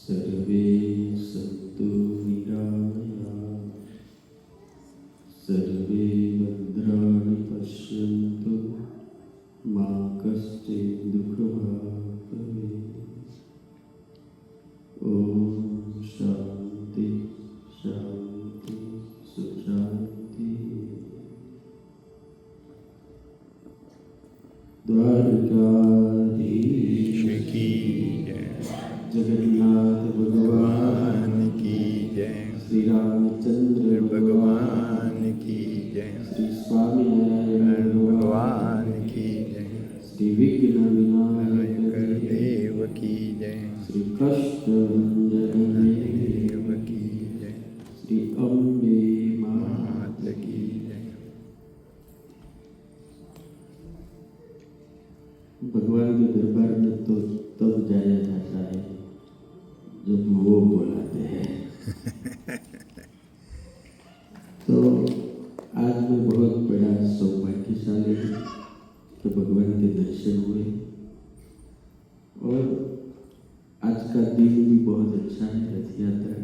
સર્વે સંતુ નિરામયા સર્વે ભદ્રાણિ પશ્યન્તુ મા કશ્ચિદ દુઃખભાગ ભવેत्. ઓમ શાંતિ શાંતિ શાંતિ. દ્વારકાધીશ કી જય. જગન્નાથ ભગવાન કી જય. શ્રી રામચંદ્ર ભગવાન કી જય. શ્રી સ્વામિનારાયણ ભગવાન કી જય. શ્રી વિઘ્ન વિનાયક દેવ કી જય. શ્રી કૃષ્ણ દેવ કી જય. શ્રી અંબે માત કી જય. भगवान के दरबार में तो तब जाया जाता है जब वो बुलाते हैं. तो आज मैं बहुत बड़ा सौभाग्यशाली हूँ कि भगवान के दर्शन हुए और आज का दिन भी बहुत अच्छा है, रथ यात्रा.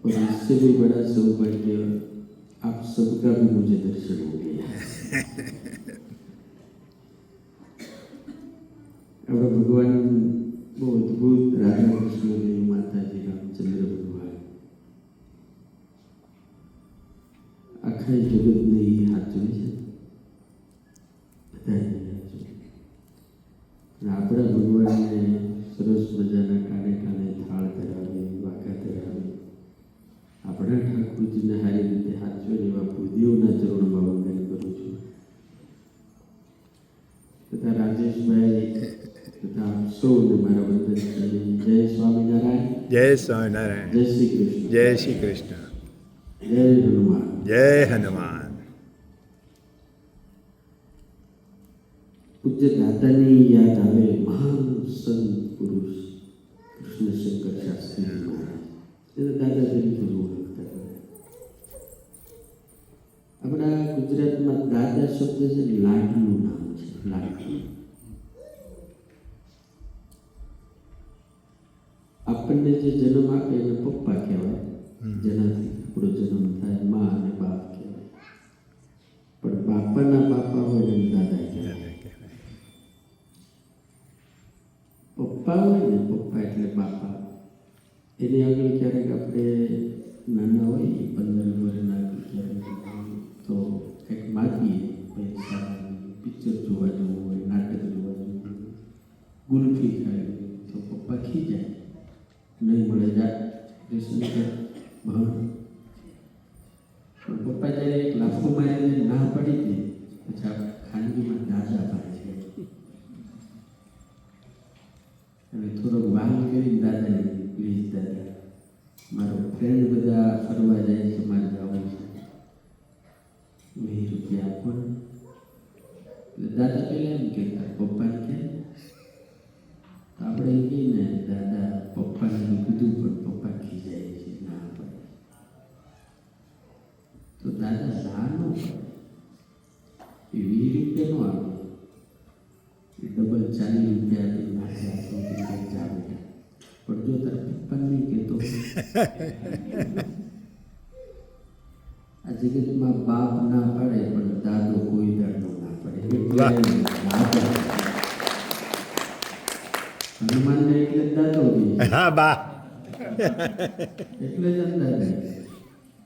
और इससे भी बड़ा सौभाग्य आप सबका भी मुझे दर्शन हो गया. આપણા ભગવાન બહુ અદભુત રાધા કૃષ્ણદેવ માતાજી રામચંદ્ર ભગવાન આખા જગતને એ હાચવે છે, બધાને હાચવે. અને આપણા ભગવાનને સરસ મજાના કાને કાને થાળ ધરાવે, વાંકા ધરાવે, આપણા ઠાકોરજીને સારી રીતે હાચવે એવા ભૂદેવના ચરણોમાં વંદન કરું છું. તથા રાજેશભાઈ તથા આપ સૌને મારા વંદન કરી. જય સ્વામિનારાયણ. જય સ્વામિનારાયણ. જય શ્રી કૃષ્ણ. જય શ્રી કૃષ્ણ. જય હનુમાન. જય હનુમાન. પૂજ્ય દાદાની યાદ આવે મહાન સંત પુરુષ કૃષ્ણશંકર શાસ્ત્રી મહારાજ. એને દાદા તરીકે ઓળખતા હતા. આપણા ગુજરાતમાં દાદા શબ્દ છે લાડનું નામ છે. લાડનું આપણને જે જન્મ આપે એને પપ્પા કહેવાય, જેનાથી આપણો જન્મ થાય. મા અને બાપ કહેવાય. પણ બાપાના બાપા હોય એને દાદા કહેવાય. પપ્પા હોય ને, પપ્પા એટલે બાપા. એની આગળ ક્યારેક આપણે નાના હોય 15 વર્ષના ક્યારેક તો કંઈક માગીએ, પૈસા, પિક્ચર જોવા જવું હોય, નાટક જોવા જવું હોય, ગુલ્ફી ખાવી તો પપ્પા ખીજાય, નહીં મળે જાય રેશન ભણ. પણ પપ્પા જ્યારે એક લાફો મારીને ના પડી દે પછી આપણે ખાનગીમાં દાદા પાડે છે. અને થોડોક વાલ કરીને દાદાને પ્લીઝ દાદા મારો ફ્રેન્ડ બધા ફરવા જાય છે, મારે જવું છે, 20 રૂપિયા આપો ને. એટલે દાદા પહેલાં એમ કહેતા પપ્પાને કે તો આપણે એમ કહીએ ને દાદા પપ્પાને કીધું પણ પપ્પા ખીજાય છે, ના પડે. તો દાદા ના ન પડે, એ 20 રૂપિયા નો આપે, એ ડબલ 40 રૂપિયા આપી નાખ્યા છોકરી જા બેટા. પણ જો તારા પપ્પાને નહીં કહેતો આ જગતમાં બાપ ના પાડે પણ દાદો કોઈ દાડો ના પડે. હનુમાનને એટલે દાદો હા બા એટલે જ અંદાજ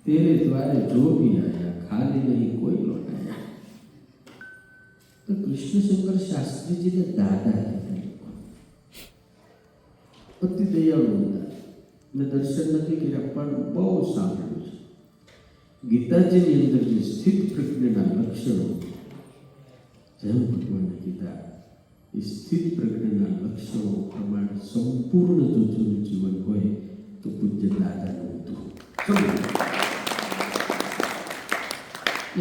તેરે દ્વારે જો ભી આયા ખાલી નહીં કોઈ લौटाया. તો કૃષ્ણશંકર શાસ્ત્રીજીને દાદા કહેતા. અતિ દયાળુ હતા. મેં દર્શન નથી કર્યા પણ બહુ સાંભળ્યું છે. ગીતાજીની અંદર જે સ્થિત પ્રજ્ઞના લક્ષણો જેમ ભગવાને કીધા એ સ્થિત પ્રજ્ઞના લક્ષણો પ્રમાણે સંપૂર્ણ જો જીવન હોય તો પૂજ્ય દાદાનું હતું.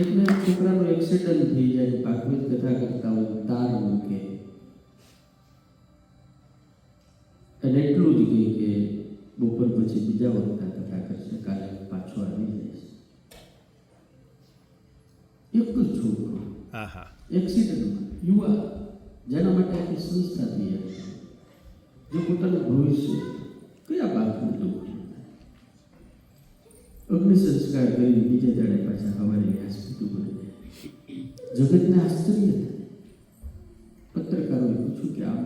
એટલે છોકરાનો એક્સિડન્ટ થઈ જાય, ભાગવત કથા કરતા હોય, તાર મૂકે અને એટલું જ કહે કે બપોર પછી બીજા વખત કથા કરશે, કાલે પાછો આવી જશે. એક જ છોકરો એક્સિડન્ટમાં યુવા જેના માટે આખી સંસ્થા તૈયાર છે. જો પોતાનું ભવિષ્ય કયા બાપને દુઃખ અગ્નિ સંસ્કાર કરીને બીજા દાડે પાછા હવારે હાસ્પિટલ બની જાય. જગતને આશ્ચર્ય થાય. પત્રકારોએ પૂછ્યું કે આમ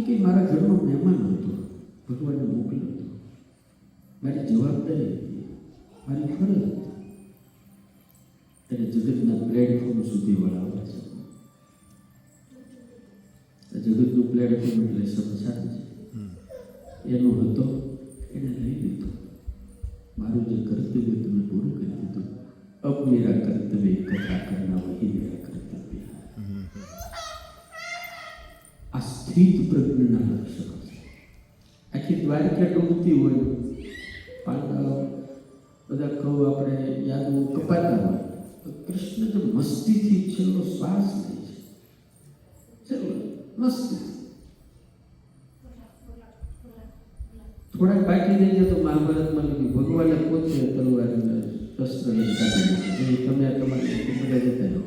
કે મારા ઘરનો મહેમાન હતો, ભગવાનને મોકલ્યો હતો, મારી જવાબદારી હતી, મારી ફરજ હતી. એને જગતના પ્લેટફોર્મ સુધી વળાવવા છે. જગતનું પ્લેટફોર્મ એટલે સમસાર છે. એનો હતો, એને લઈ લીધો. મારું જે કર્તવ્ય તમે પૂરું કરી દીધું. અબ મેરા કર્તવ્ય કથા કરના વહી મેરા કર્તવ્ય. આ સ્થિત પ્રજ્ઞના લક્ષણો છે. આખી દ્વારકા ડૂબતી હોય, બધા કહું આપણે યાદો કપાતા હોય, તો કૃષ્ણ જો મસ્તીથી છેલ્લો શ્વાસ લે છે, છેલ્લો મસ્તી થોડાક બાકી રહી જાય તો મહાભારતમાં લખ્યું ભગવાને પોતે તલવાર શસ્ત્ર લઈને કાઢી નાખે. તમે તમારી બધા જતા રહો.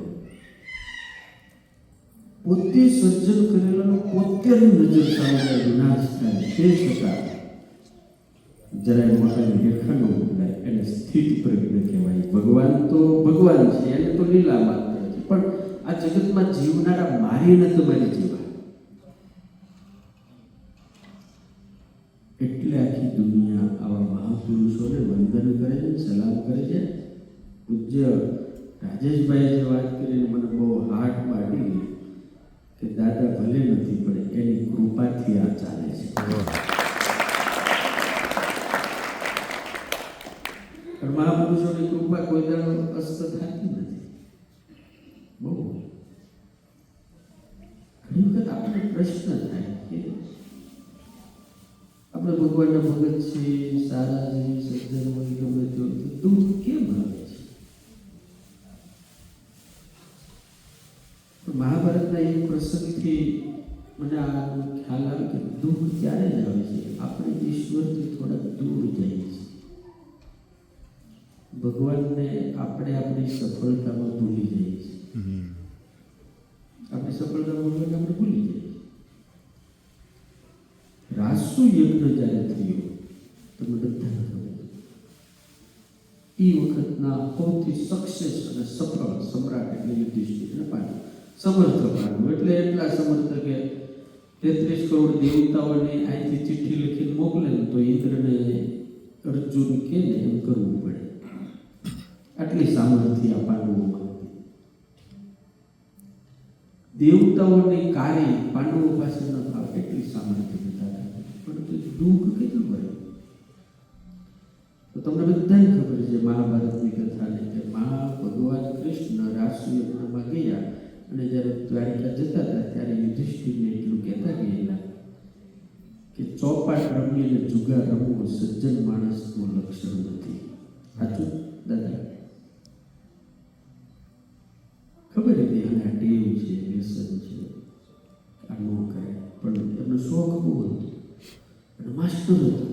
પોતે સર્જન કરેલાનો પોતાની નજર સામે વિનાશ થાય તે છતાં જરાય મોટાની રેખા ન બદલાય. એને સ્થિત પ્રજ્ઞ કહેવાય. ભગવાન તો ભગવાન છે, એને તો લીલા માત્ર છે, પણ આ જગતમાં જીવનારા મારીને તમારી જીવા. એટલે આખી દુનિયા આવા મહાપુરુષોને વંદન કરે છે, સલામ કરે છે. પૂજ્ય રાજેશભાઈ જે વાત કરીને મને બહુ હાર્ટ વાગી ગઈ કે દાદા ભલે નથી પણ એની કૃપાથી આ ચાલે છે. પણ મહાપુરુષોની કૃપા કોઈ દાડો અસ્ત થતી નથી. બહુ ઘણી વખત આપણે પ્રશ્ન થાય કે આપણે ભગવાનના ભગત છીએ, સારા છીએ, સજ્જન હોય, ગમે તો દુઃખ કેમ આવે છે? મહાભારતના એક પ્રસંગથી મને આ ખ્યાલ આવે કે દુઃખ ક્યારે જ આવે છે? આપણે ઈશ્વરથી થોડાક દૂર જઈએ છીએ. ભગવાનને આપણે આપણી સફળતામાં ભૂલી જઈએ છીએ. આપણી સફળતામાં આપણે ભૂલી જઈએ. રાસુ યજ્ઞ જ્યારે થયો તમે બધાને ખબર, એ વખતના સૌથી સક્સેસ અને સફળ સમ્રાટ એટલે યુધિષ્ઠિર પાંડવ. સમર્થ પાંડવ એટલે એટલા સમર્થ કે 33 કરોડ દેવતાઓને અહીંથી ચિઠ્ઠી લખીને મોકલે ને તો ઇન્દ્રને અર્જુન કે ને એમ કરવું પડે. આટલી સામર્થ્ય આ પાંડવોમાં હતી. દેવતાઓની કાર્ય પાંડવો પાસે ન થાય એટલી સામર્થ્ય હતા. પરંતુ દુઃખ કેટલું ભર્યું. તો તમને બધાને ખબર છે મહાભારતની કથાને કે ભગવાન કૃષ્ણ રાસયજ્ઞમાં ગયા અને જ્યારે દ્વારિકા જતા હતા ત્યારે યુધિષ્ઠિરને એટલું કહેતા ગયેલા કે ચોપાટ રમી અને જુગાર રમવું સજ્જન માણસનું લક્ષણ નથી. સાચું દાદા? ખબર હતી અને આ ટેવ છે, વ્યસન છે, આ ન કરે, પણ એમનો શોખ બહુ હતો અને માસ્ટર હતો.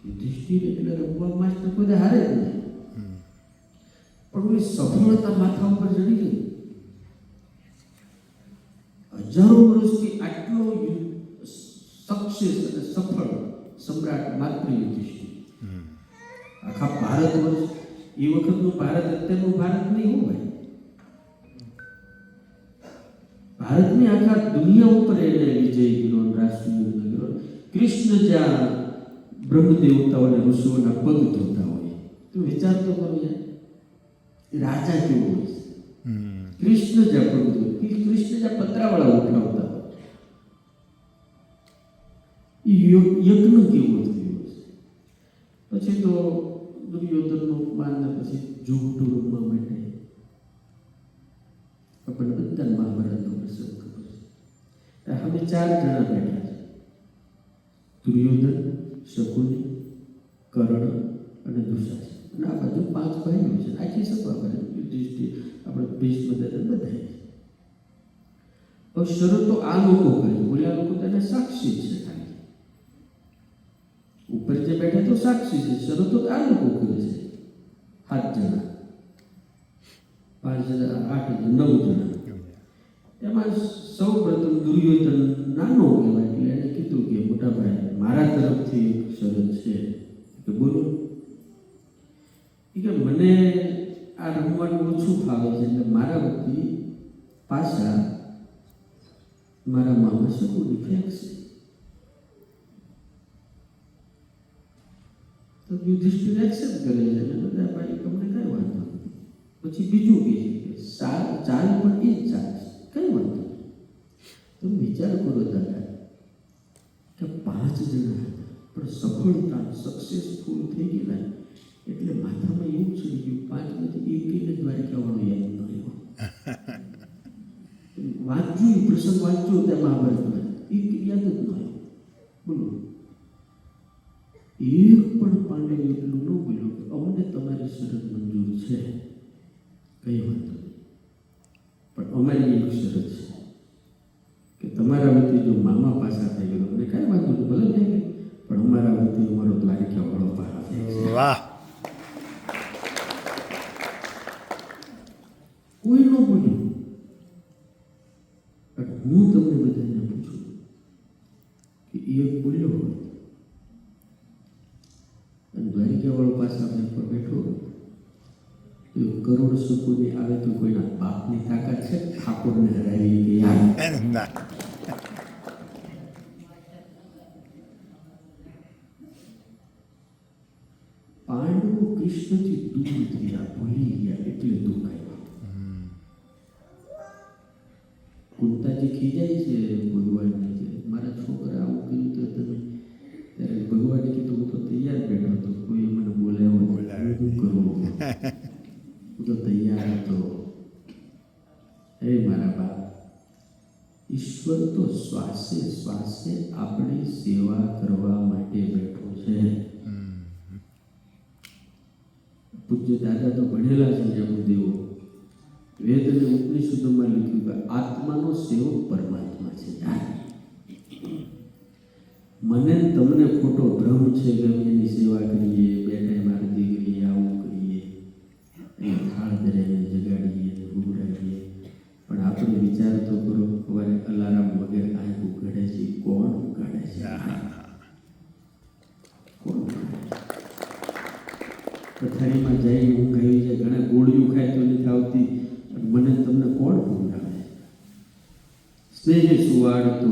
યુધિષ્ઠિર એટલે રમવા માસ્ટર કોઈ હારે જ નહીં, પણ ઓલી સફળતા માથા ઉપર ચડી ગઈ. હજારો વર્ષથી આટલો સક્સેસ અને સફળ સમ્રાટ માત્ર યુધિષ્ઠિર. આખા ભારત વર્ષ, એ વખતનું ભારત અત્યારનું ભારત નહીં હોય. ભારતની આખા દુનિયા ઉપર એને વિજય કર્યો, રાષ્ટ્રીય કર્યો. કૃષ્ણ જ્યાં બ્રહ્મ દેવતાઓ અને ઋષિઓના પગ ધોતા હોય તો વિચાર તો કરો યાર, રાજા કેવો હોય છે. કૃષ્ણ જ્યાં પગ ધોય, કૃષ્ણ જ્યાં પતરાવાળા ઉઠાવતા હોય, એ યજ્ઞ કેવો થયો છે. પછી તો દુર્યોધનનું અપમાન ને પછી જુગટું રમવા માટે આપણને બધા મહાભારતનો પ્રસંગ ખબર છે. હવે 4 જણા બેઠા છે: દુર્યોધન, શકુની, કર્ણ અને દુશાસન. અને આ બાજુ 5 ભાઈઓ છે. આખી સભા કરે યુધિષ્ઠિર, આપણે ભીષ્મ બધા. હવે શરતો આ લોકો કરે, બોલ્યા લોકો તેને સાક્ષી છે. ખાલી ઉપર જે બેઠા તો સાક્ષી છે, શરતો આ લોકો કરે છે. 7 જણા, 5 જણા, 8 જણા, 9 જણા. એમાં સૌ પ્રથમ દુર્યોધન નાનો કહેવાય એટલે એને કીધું કે મોટા ભાઈ મારા તરફથી એક શરત છે કે બોલો. કે મને આ રમવાનું ઓછું ફાવે છે એટલે મારા વતી પાછા મારા મામા શકુની ફેંકશે. તો યુધિષ્ઠિર એક્સેપ્ટ કરે છે અને બધા ભાઈ તમને કઈ વાંધો નથી. પછી બીજું કહે છે કે ચાલ પણ એ જ ચાલશે, કઈ વાંધો નહીં. તમે વિચાર કરો દાદા કે 5 જણા હતા પણ સફળતા સક્સેસફુલ થઈ ગયેલા એટલે માથામાં એવું ચડી ગયું 5માંથી એકને દ્વારિકાવાળો યાદ ન રહ્યો. વાંચ્યું એ પ્રસંગ વાંચ્યો ત્યાં મહાભારતમાં એક યાદ જ ન આવ્યો. બોલો એક પણ પાંડવ એટલું ન બોલ્યો કે અમને તમારી શરત મંજૂર છે, કઈ વાંધો નહીં, પણ અમારી એક શરત છે કે તમારા વતી જો મામા પાછા થઈ ગયો અમને કાંઈ વાંધો નહીં, ભલે થઈ ગયું, પણ અમારા વતી અમારો દ્વારિકાવાળો પાછા થઈ ગયો. વાહ. કોઈ ન બોલ્યું. હું તમને બધાને પૂછું કે એક બોલ્યો હોય અને દ્વારિકાવાળો પાસે આપણે પર બેઠો તો કરોડ સુકોની આવે તો કોઈના બાપની તાકાત છે ઠાકોરને હરાવી કે યાર ના. પાંડવો કૃષ્ણથી દૂર થયા, ભૂલી ગયા એટલે દુઃખ આવ્યું. કુંતાજી ખીજાય છે ભગવાનને છે મારા છોકરા આવું કર્યું તો તમે, ત્યારે ભગવાને કીધું હું તો તૈયાર બેઠો હતો, કોઈ મને બોલાવ્યો શું કરવું, હું તો તૈયાર હતો. હે મારા બાપ, ઈશ્વર તો શ્વાસે શ્વાસે આપણી સેવા કરવા માટે બેઠો છે. પૂજ્ય દાદા તો ભણેલા છે જમદેવો, વેદ અને ઉપનિષદોમાં લખ્યું કે આત્માનો સેવક પરમાત્મા છે. મને તમને ખોટો ભ્રમ છે કે અમે એની સેવા કરીએ, બે ટાઈમ આરતી કરીએ, આવું કરીએ, એને થાળ ધરાવીને જગાડીએ, ઉઘડાવીએ, પણ આપણે વિચાર તો કરો સવારે અલાર્મ વગેરે આંખ ઉઘાડે છે, કોણ ઉઘાડે છે? કોણ ઉઘાડે? પથારીમાં જઈ ઊંઘ આવી જાય, ઘણા ગોળીઓ ખાય તો નથી આવતી, મને તમને કોણ ઊંઘાડે? સ્નેહે સુવાડતો,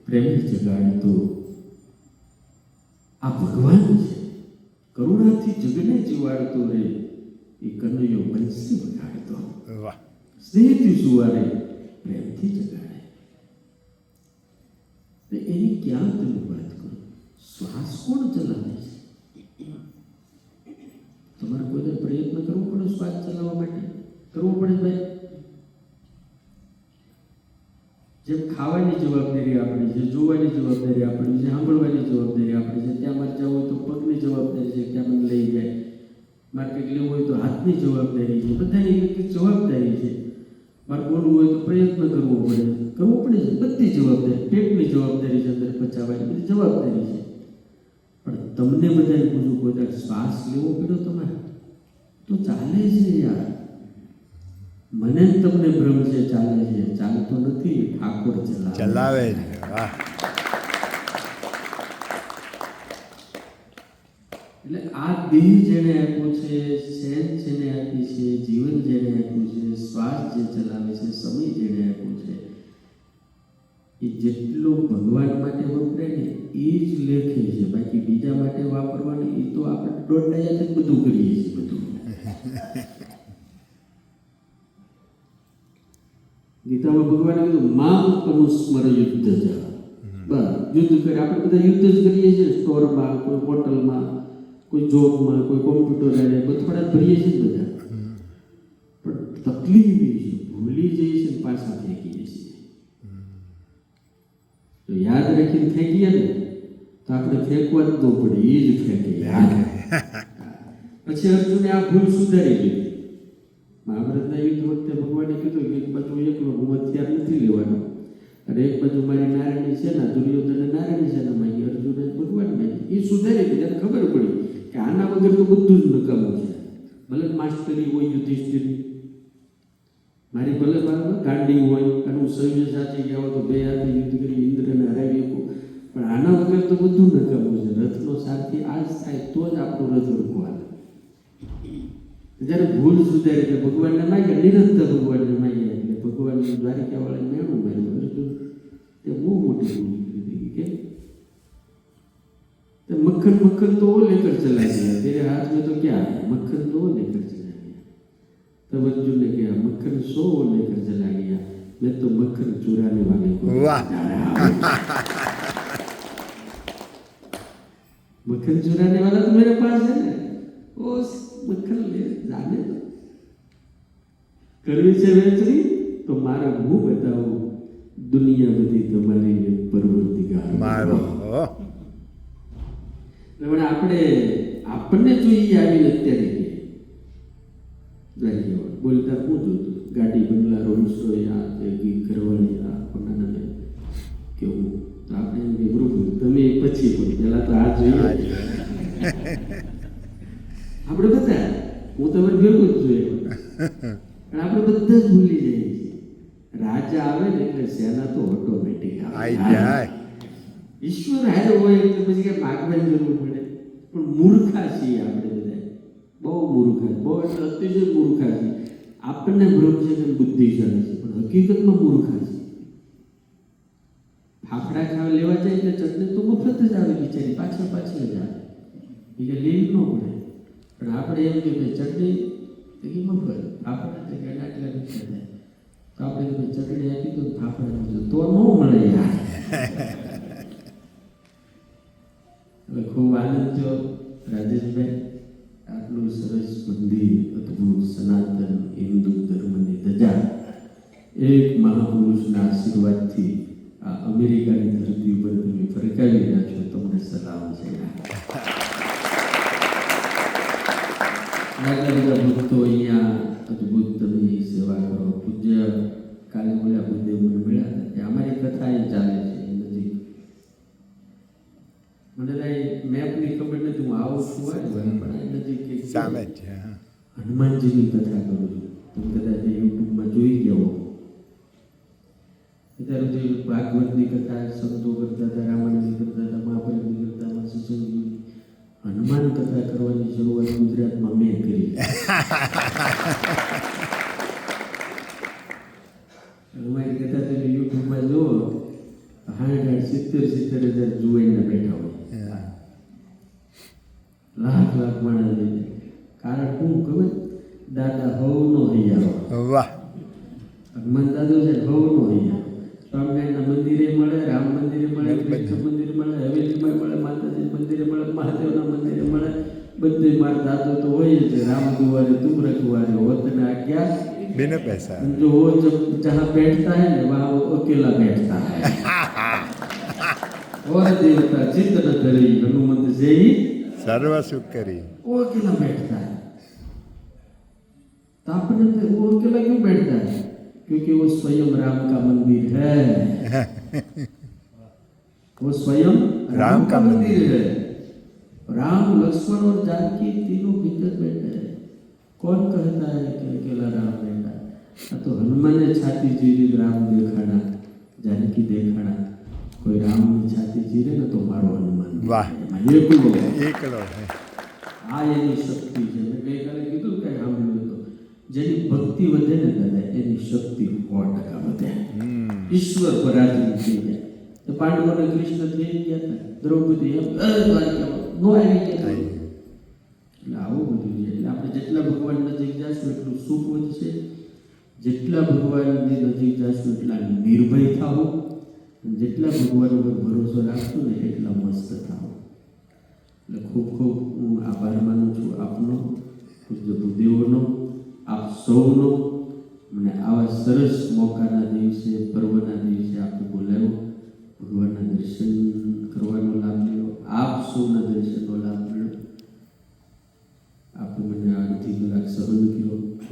પ્રેમે જગાડતો આ ભગવાન છે. કરુણાથી જગને જીવાડતો રે એ કનૈયો બંસી વગાડતો. વાહ. સ્નેહથી સુવાડે, પ્રેમથી જગાડે. એની ક્યાં તમે વાત કરો? શ્વાસ કોણ ચલાવે છે? તમારે કોઈ પ્રયત્ન કરવો પડે શ્વાસ ચલાવવા માટે? કરવો પડે ભાઈ? જેમ ખાવાની જવાબદારી આપણી છે, જોવાની જવાબદારી આપણી છે, સાંભળવાની જવાબદારી આપણી છે, ત્યાં મારે જવું હોય તો પગની જવાબદારી છે, ત્યાં મને લઈ જાય, મારે કંઈક લેવું હોય તો હાથની જવાબદારી છે, બધાની એક જવાબદારી છે. મારે બોલવું હોય તો પ્રયત્ન કરવો પડે છે, બધી જવાબદારી, પેટની જવાબદારી છે, અંદર પચાવવાની બધી જવાબદારી છે. પણ તમને બધાને પૂછું, કોઈ શ્વાસ લેવો પડ્યો તમારે તો ચાલે છે યાર. મને તમને ભ્રમ છે ચાલે છે, ચાલતો નથી, ઠાકોર ચલાવે છે. વાહ. એટલે આ દેહ જેને આપ્યો છે, સેન જેને આપી છે, જીવન જેને આપ્યું છે, શ્વાસ જે ચલાવે છે, સમય જેને આપ્યો છે, એ જેટલો ભગવાન માટે વપરાય ને એ જ લેખે છે. બાકી બીજા માટે વાપરવાનું એ તો આપણે દોડાયાથી બધું કરીએ છીએ બધું. ગીતામાં ભગવાને કીધું મામ અનુસ્મર યુદ્ધ જા. બસ યુદ્ધ કરે, આપણે બધા યુદ્ધ જ કરીએ છીએ, સ્ટોરમાં, કોઈ હોટલમાં, કોઈ જોબમાં, કોઈ કોમ્પ્યુટર લઈને થોડા ભરીએ છીએ બધા. પણ તકલીફ એ છે ભૂલી જઈએ છીએ, પાછા ફેંકીએ છીએ. તો યાદ રાખીને ફેંકીએ ને તો આપણે ફેંકવા જ ન પડે, એ જ ફેંકીએ. પછી અર્જુને આ ભૂલ સુધારી લીધી. મહાભારતના યુદ્ધ વખતે ભગવાને કીધું કે એક બાજુ એકલો હું હથિયાર નથી લેવાનો, અને એક બાજુ મારી નારાયણી સેના, દુર્યોધન નારાયણી સેના માંગી, અર્જુને ભગવાન માંગી. એ સુધારી દીધી. ત્યારે ખબર પડી કે આના વગર તો બધું જ નકામું છે. ભલે માસ્ટરી હોય યુધિષ્ઠિર, મારી ભલે બાળમાં ગાંડી હોય અને હું સૈન્ય સાચી ગયા હોય તો બે હાથે યુદ્ધ કરી ઇન્દ્રને હરાવી શકું, પણ આના વગર તો બધું નકામું છે. રથનો સારથી આ જ થાય તો જ આપણું રથ રૂકવા હાલે. જ્યારે ભૂલ સુધારે એટલે ભગવાનને માગ્યા, નિરંતર ભગવાનને માગ્યા એટલે ભગવાનને દ્વારિકાવાળાને મેણું માર્યું. અર્જુન તે બહુ મોટી ભૂલ કરી કે मक्खन मक्खन तो वो लेकर चला गया, तेरे हाथ में तो क्या है, मक्खन तो वो लेकर चला गया. तब अर्जुन ने कहा मक्खन सो वो लेकर चला गया, मैं तो मक्खन चुराने वाले को वाह. जा रहा हूं. मक्खन चुराने वाला तो मेरे पास है ना, वो मक्खन ले जाने दो. करवी से वेचरी तो मारा मुंह बताओ, दुनिया बधी तुम्हारी परवरदिगार મારો એટલે આપણે આપણને જોઈએ આવીને અત્યારે બોલતા હું જોતું ગાડી બંગલા રોલ્સ રોય આ તે ઘરવાળી આ કોનાને કેવું તો આપણે એમ કે પ્રભુ તમે પછી પણ પહેલાં તો આ જોઈએ આપણે બધા હું તમારે ભેગું જ જોઈએ પણ આપણે બધા જ ભૂલી જઈએ છીએ. રાજા આવે ને એટલે સેના તો ઓટોમેટિક આઈ આવે. જાય. ઈશ્વર હારે હોય એટલે પછી કે માગવાની જરૂર પડે. પણ મૂર્ખા છીએ આપણે બધા, બહુ મૂર્ખા, બહુ એટલે અતિશય મૂર્ખા છીએ. આપણને ભ્રમ છે કે બુદ્ધિશાળી છે, પણ હકીકતમાં મૂર્ખા છે. ફાફડા ખાવા લેવા જાય એટલે ચટણી તો મફત જ આવે બિચારી, પાછળ પાછળ જ આવે, એ કે લેવી ન પડે. પણ આપણે એમ કે ભાઈ ચટણી તો કે મફત, ફાફડા તો કે આટલા રૂપિયા થાય, તો આપણે કે ચટણી આપી દો ફાફડા તો ન મળે યાર. એટલે ખૂબ આનંદ થયો રાજેશભાઈ, આટલું સરસ મંદિર, અદ્ભુત સનાતન હિન્દુ ધર્મની ધજા એક મહાપુરુષના આશીર્વાદથી આ અમેરિકાની ધરતી ઉપર તમે ફરકાવી રહ્યા છો, તમને સલામ છે. બધા ભક્તો અહીંયા અદ્ભુત તમે સેવા કરો. પૂજ્ય કાલે બોલ્યા બુદ્ધદેવ મને મળ્યા હતા કે અમારી કથા એ ચાલે છે નજીક. મને મેપની ખબર નથી, હું આવું છું પણ નજીક સામે જ છે. હનુમાનજીની કથા કરું છું. તમે કદાચ યુટ્યુબમાં જોઈ ગયા હો. અત્યાર સુધી ભાગવતની કથા સંતો કરતા હતા, રામાયણની કરતા હતા, મહાભારતની કરતા હતા, સત્સંગની. હનુમાન કથા કરવાની શરૂઆત ગુજરાતમાં મેં કરી. હનુમાનની કથા તમે યુટ્યુબમાં જુઓ, 70,000 જોઈને બેઠા હોય, લાખ લાખ માણસ લઈને. કારણ શું ખબર? દાદા હવનો હૈયા, વાહ. હનુમાન દાદો છે હવનો હૈયા. સ્વામિનારાયણના મંદિરે મળે, રામ મંદિરે મળે, કૃષ્ણ મંદિરે મળે, હવેલીમાં મળે, માતાજી મંદિરે મળે, મહાદેવના મંદિરે મળે, બધે મારા દાદો તો હોય જ. રામ દુવારે તુમ રખવારે હોતને આજ્ઞા बिना पैसा. जो वो जब जहाँ बैठता है ना वहाँ वो अकेला बैठता है. और देवता चित्त न धरी हनुमंत से ही सर्व सुख करी. वो अकेला बैठता है. तो आपने वो अकेला क्यों बैठता है? क्योंकि वो स्वयं राम का मंदिर है. वो स्वयं राम का मंदिर है. राम, लक्ष्मण और जानकी तीनों भीतर बैठे हैं. कौन कहता है कि अकेला राम बैठा? तो हनुमान ने छाती चीरी, राम देखाड़ा, जानकी देखाड़ा. कोई राम ने छाती चीरे ना तो मारो हनुमान. वाह. એકલો है. આ એની શક્તિ છે. મેં ગઈકાલે કીધું કે સાંભળ્યું તો જેની ભક્તિ વધે ને દાદા એની શક્તિ 100% વધે. ઈશ્વર પરાધીન થઈ જાય. તો પાંડવોને કૃષ્ણ થઈ ગયા હતા, દ્રૌપદી નો આવી ગયા. એટલે આવું બધું છે. એટલે આપણે જેટલા ભગવાન નજીક જઈશું એટલું સુખ વધશે, જેટલા ભગવાનની નજીક જઈશું એટલા નિર્ભય થાવું, જેટલા ભગવાન ઉપર ભરોસો રાખશું ને એટલા મસ્ત થાવું. એટલે ખૂબ ખૂબ હું આભાર માનું છું આપનો, પૂજ્ય ભૂદેવોનો, આપ સૌનો. મને આવા સરસ મોકાના દિવસે, પર્વના દિવસે આપ